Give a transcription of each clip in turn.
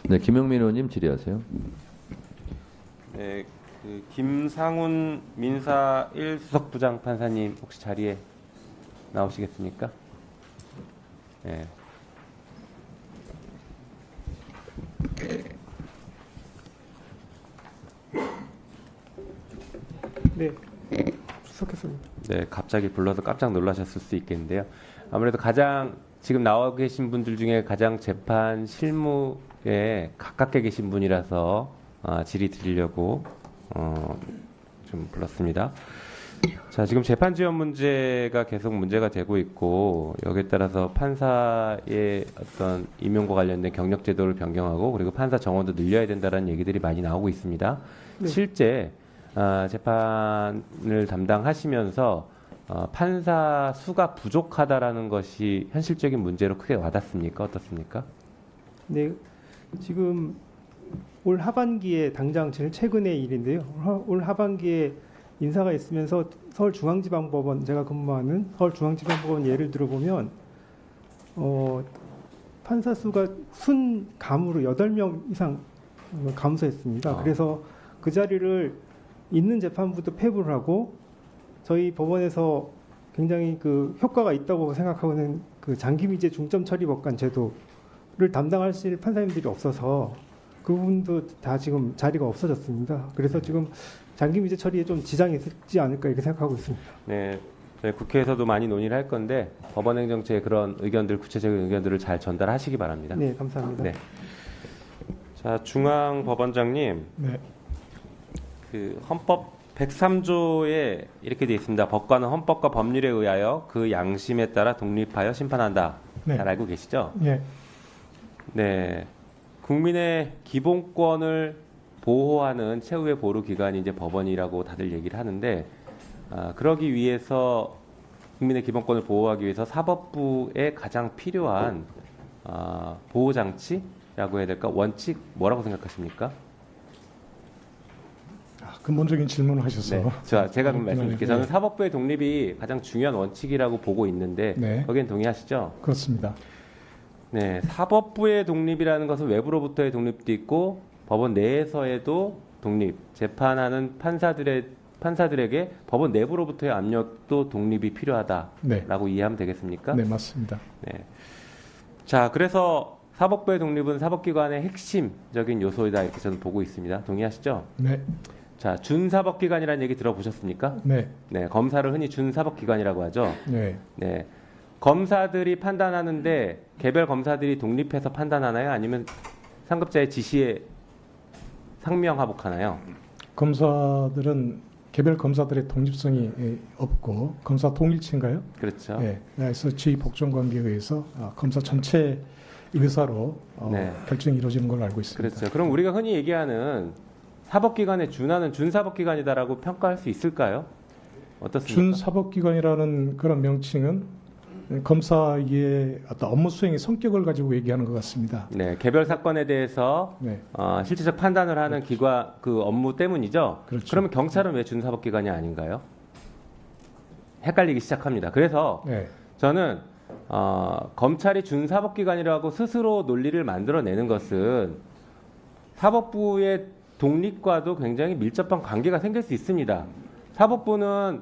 네, 김영민 의원님 질의하세요. 네, 김상훈 민사 1수석부장 판사님 혹시 자리에 나오시겠습니까? 네. 네, 수석했습니다. 네, 갑자기 불러서 깜짝 놀라셨을 수 있겠는데요. 아무래도 가장 지금 나와 계신 분들 중에 가장 재판 실무에 가깝게 계신 분이라서 질의 드리려고 좀 불렀습니다. 자, 지금 재판 지원 문제가 계속 문제가 되고 있고 여기에 따라서 판사의 어떤 임용과 관련된 경력 제도를 변경하고 그리고 판사 정원도 늘려야 된다는 얘기들이 많이 나오고 있습니다. 네. 실제 재판을 담당하시면서 판사 수가 부족하다라는 것이 현실적인 문제로 크게 와닿습니까? 어떻습니까? 네, 지금 올 하반기에 당장 제일 최근의 일인데요. 올 하반기에 인사가 있으면서 서울중앙지방법원, 제가 근무하는 서울중앙지방법원 예를 들어보면 판사 수가 순 감으로 8명 이상 감소했습니다. 그래서 그 자리를 있는 재판부도 폐부를 하고 저희 법원에서 굉장히 그 효과가 있다고 생각하고 있는 그 장기미제 중점처리법관 제도를 담당하실 판사님들이 없어서 그 부분도 다 지금 자리가 없어졌습니다. 그래서 지금 장기미제 처리에 좀 지장이 있지 않을까 이렇게 생각하고 있습니다. 네, 저희 국회에서도 많이 논의를 할 건데 법원행정처의 그런 의견들, 구체적인 의견들을 잘 전달하시기 바랍니다. 네, 감사합니다. 네. 자, 중앙법원장님, 네. 그 헌법 103조에 이렇게 되어 있습니다. 법관은 헌법과 법률에 의하여 그 양심에 따라 독립하여 심판한다. 네. 잘 알고 계시죠? 예. 네. 국민의 기본권을 보호하는 최후의 보루 기관이 이제 법원이라고 다들 얘기를 하는데, 그러기 위해서 국민의 기본권을 보호하기 위해서 사법부에 가장 필요한 보호 장치라고 해야 될까? 원칙 뭐라고 생각하십니까? 근본적인 질문을 하셔서. 네. 제가 그럼 말씀드릴게요. 저는 사법부의 독립이 가장 중요한 원칙이라고 보고 있는데 네. 거기엔 동의하시죠? 그렇습니다. 네, 사법부의 독립이라는 것은 외부로부터의 독립도 있고 법원 내에서에도 독립, 재판하는 판사들에게 법원 내부로부터의 압력도 독립이 필요하다라고 네. 이해하면 되겠습니까? 네, 맞습니다. 네. 자, 그래서 사법부의 독립은 사법기관의 핵심적인 요소이다 이렇게 저는 보고 있습니다. 동의하시죠? 네. 자, 준사법기관이라는 얘기 들어보셨습니까? 네. 네, 검사를 흔히 준사법기관이라고 하죠. 네. 네, 검사들이 판단하는데 개별 검사들이 독립해서 판단하나요? 아니면 상급자의 지시에 상명하복하나요? 검사들은 개별 검사들의 독립성이 없고 검사 동일체인가요? 그렇죠. 네. 그래서 지휘 복종 관계에 의해서 검사 전체 의사로 네. 결정이 이루어지는 걸로 알고 있습니다. 그렇죠. 그럼 우리가 흔히 얘기하는 사법기관에 준하는 준사법기관이다라고 평가할 수 있을까요? 어떻습니까? 준사법기관이라는 그런 명칭은 검사의 어떤 업무 수행의 성격을 가지고 얘기하는 것 같습니다. 네, 개별 사건에 대해서 네. 실질적 판단을 하는 기관 그 업무 때문이죠. 그렇죠. 그러면 경찰은 왜 준사법기관이 아닌가요? 헷갈리기 시작합니다. 그래서 네. 저는 검찰이 준사법기관이라고 스스로 논리를 만들어내는 것은 사법부의 독립과도 굉장히 밀접한 관계가 생길 수 있습니다. 사법부는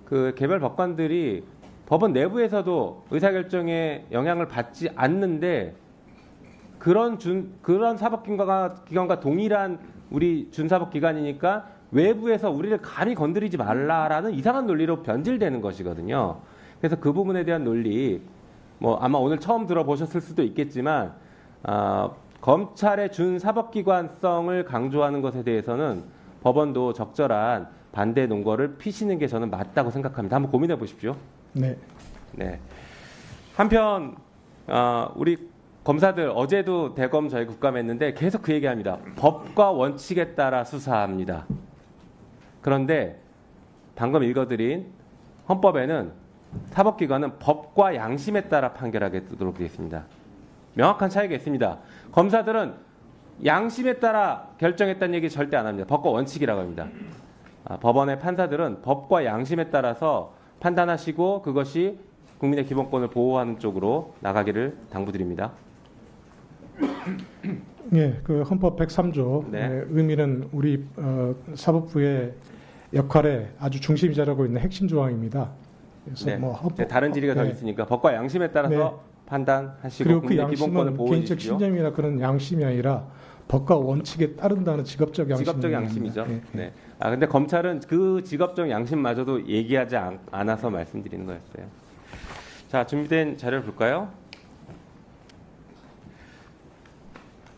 그 개별 법관들이 법원 내부에서도 의사결정에 영향을 받지 않는데 그런 사법기관과 동일한 우리 준사법기관이니까 외부에서 우리를 감히 건드리지 말라라는 이상한 논리로 변질되는 것이거든요. 그래서 그 부분에 대한 논리, 뭐 아마 오늘 처음 들어보셨을 수도 있겠지만 검찰의 준사법기관성을 강조하는 것에 대해서는 법원도 적절한 반대 논거를 피시는 게 저는 맞다고 생각합니다. 한번 고민해 보십시오. 네. 네. 한편 우리 검사들 어제도 대검 저희 국감했는데 계속 그 얘기합니다. 법과 원칙에 따라 수사합니다. 그런데 방금 읽어드린 헌법에는 사법기관은 법과 양심에 따라 판결하도록 되어 있습니다. 명확한 차이가 있습니다. 검사들은 양심에 따라 결정했다는 얘기 절대 안 합니다. 법과 원칙이라고 합니다. 법원의 판사들은 법과 양심에 따라서 판단하시고 그것이 국민의 기본권을 보호하는 쪽으로 나가기를 당부드립니다. 예, 그 헌법 103조 네. 의미는 우리 사법부의 역할에 아주 중심이 자리하고 있는 핵심 조항입니다. 그래서 네. 뭐 헌법, 네, 다른 질의가 더 네. 있으니까 법과 양심에 따라서 네. 판단하시고 그리고 그 국민의 기본권을 양심은 보호해 개인적 주십시오. 신념이나 그런 양심이 아니라 법과 원칙에 따른다는 직업적 양심. 직업적 양심이죠. 네. 네. 아 근데 검찰은 그 직업적 양심마저도 얘기하지 않아서 말씀드리는 거였어요. 자, 준비된 자료를 볼까요?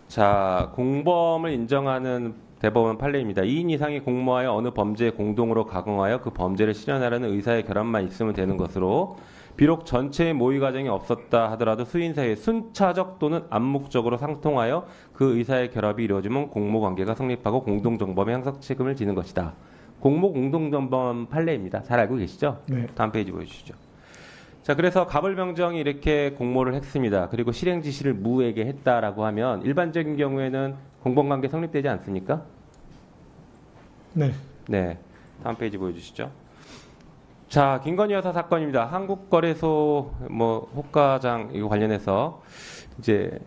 자, 공범을 인정하는 대법원 판례입니다. 2인 이상이 공모하여 어느 범죄에 공동으로 가공하여 그 범죄를 실현하려는 의사의 결함만 있으면 되는 것으로 비록 전체의 모의 과정이 없었다 하더라도 수인 사이에 순차적 또는 암묵적으로 상통하여 그 의사의 결합이 이루어지면 공모관계가 성립하고 공동정범의 형사 책임을 지는 것이다. 공모 공동정범 판례입니다. 잘 알고 계시죠? 네. 다음 페이지 보여주시죠. 자, 그래서 가벌병정이 이렇게 공모를 했습니다. 그리고 실행 지시를 무에게 했다라고 하면 일반적인 경우에는 공범관계 성립되지 않습니까? 네. 네. 다음 페이지 보여주시죠. 자, 김건희 여사 사건입니다. 한국거래소 뭐 호가장 이거 관련해서 이제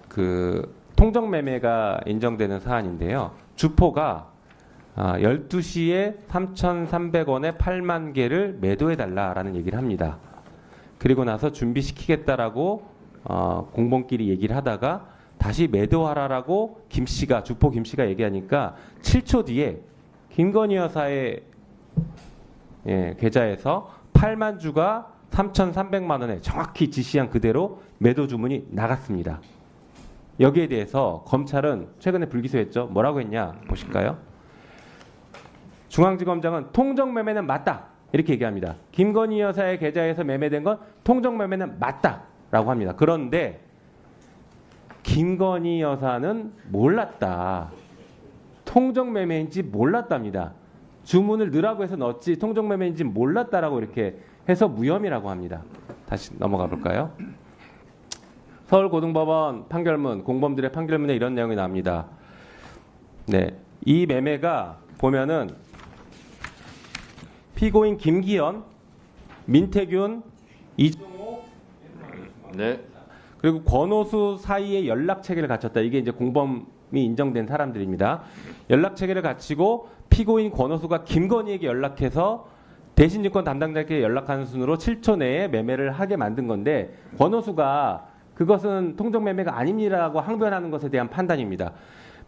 그 통정 매매가 인정되는 사안인데요. 주포가 12시에 3,300원에 8만 개를 매도해 달라라는 얘기를 합니다. 그리고 나서 준비시키겠다라고 공범끼리 얘기를 하다가 다시 매도하라라고 주포 김 씨가 얘기하니까 7초 뒤에 김건희 여사의 계좌에서 8만 주가 3,300만 원에 정확히 지시한 그대로 매도 주문이 나갔습니다. 여기에 대해서 검찰은 최근에 불기소했죠. 뭐라고 했냐 보실까요? 중앙지검장은 통정매매는 맞다 이렇게 얘기합니다. 김건희 여사의 계좌에서 매매된 건 통정매매는 맞다라고 합니다. 그런데 김건희 여사는 몰랐다. 통정매매인지 몰랐답니다. 주문을 넣으라고 해서 넣었지 통정매매인지 몰랐다라고 이렇게 해서 무혐의라고 합니다. 다시 넘어가 볼까요? 서울고등법원 판결문, 공범들의 판결문에 이런 내용이 나옵니다. 네, 이 매매가 보면은 피고인 김기현, 민태균, 이종호, 네. 그리고 권오수 사이에 연락 체계를 갖췄다. 이게 이제 공범이 인정된 사람들입니다. 연락 체계를 갖추고 피고인 권오수가 김건희에게 연락해서 대신증권 담당자에게 연락하는 순으로 7초 내에 매매를 하게 만든 건데 권오수가 그것은 통정매매가 아닙니다라고 항변하는 것에 대한 판단입니다.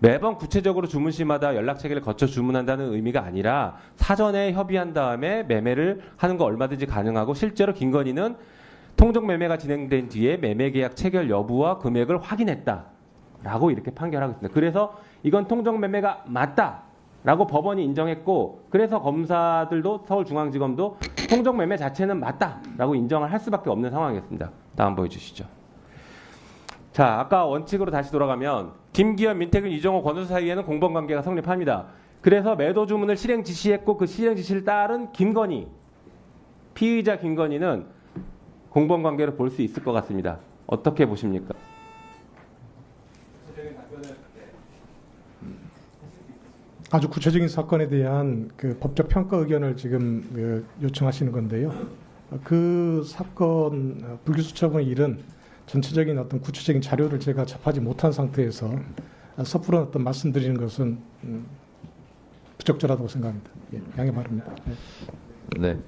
매번 구체적으로 주문시마다 연락 체계를 거쳐 주문한다는 의미가 아니라 사전에 협의한 다음에 매매를 하는 거 얼마든지 가능하고 실제로 김건희는 통정매매가 진행된 뒤에 매매계약 체결 여부와 금액을 확인했다라고 이렇게 판결하고 있습니다. 그래서 이건 통정매매가 맞다라고 법원이 인정했고 그래서 검사들도 서울중앙지검도 통정매매 자체는 맞다라고 인정을 할 수밖에 없는 상황이었습니다. 다음 보여주시죠. 자, 아까 원칙으로 다시 돌아가면 김기현, 민태균, 이종호, 권오수 사이에는 공범관계가 성립합니다. 그래서 매도 주문을 실행 지시했고 그 실행 지시를 따른 김건희, 피의자 김건희는 공범관계를 볼 수 있을 것 같습니다. 어떻게 보십니까? 아주 구체적인 사건에 대한 그 법적 평가 의견을 지금 요청하시는 건데요. 그 사건 불기소 처분의 일은 전체적인 어떤 구체적인 자료를 제가 접하지 못한 상태에서 섣부른 어떤 말씀드리는 것은 부적절하다고 생각합니다. 예, 양해 바랍니다. 네.